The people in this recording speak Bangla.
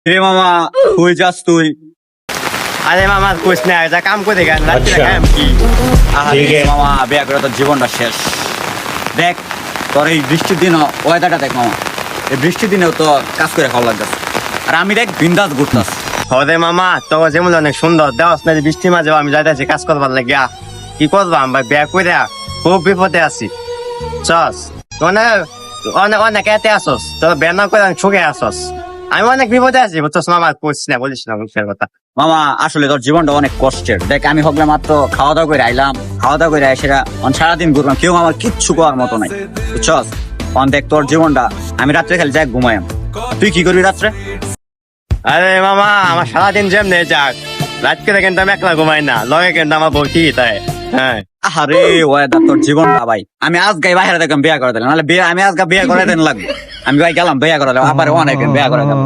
রে মামা কই যাস তুই? আরে মামা কইস না, যা কাম করে গেল রাত্রে আচ্ছা। খাম কি। আরে মামা বিয়া করে তোর জীবনটা শেষ। দেখ তোর এই বৃষ্টির দিনও ওয়েদারটা দেখ মামা, এই বৃষ্টির দিনেও তো কাজ করে খাওয়া লাগতেছে। আর আমি দেখ বিন্দাস ঘুরতাস। হরে মামা তো যেমন অনেক সুন্দর দেওয়াস না, বৃষ্টি মাঝে আমি যাইতেছি কাজ করবার লাগিয়া। কি করবাম ভাই, বিয়া করে খুব বিপদে আছি। চস মানে অনেক অনেক এতে আসস, তোর বিয়া না করে ঠকে আসস। আমি অনেক বিপদে আছি বুঝছস মামা, কইস না বলিস না মুখের কথা। মামা আসলে তোর জীবনটা অনেক কষ্টের। দেখ আমি হকলে মাত্র খাওয়া দাওয়া করে আইলাম, খাওয়া দাওয়া করে সেটা সারাদিন ঘুরলাম, কেউ আমার কিচ্ছু করার মতো নাই বুঝছস। দেখ তোর জীবনটা, আমি রাত্রে খালি যাই ঘুমাইম, তুই কি করবি রাত্রে? আরে মামা আমার সারাদিন যেমনে যাক, রাত করে কিন্তু আমি একলা ঘুমাই না, লগে কিন্তু আমার বউ ঠিকই তাই। হ্যাঁ আরে ওয়েদার তোর জীবনটা ভাই, আমি আজ গাই বাইরে দেখলাম বিয়া করে দিলাম, নাহলে বিয়ে আমি আজকে বিয়ে করে দেন লাগবে। আমি ভাই গেলাম বিয়া করে দিলাম, আবার অনেক বিয়া করে দেবো।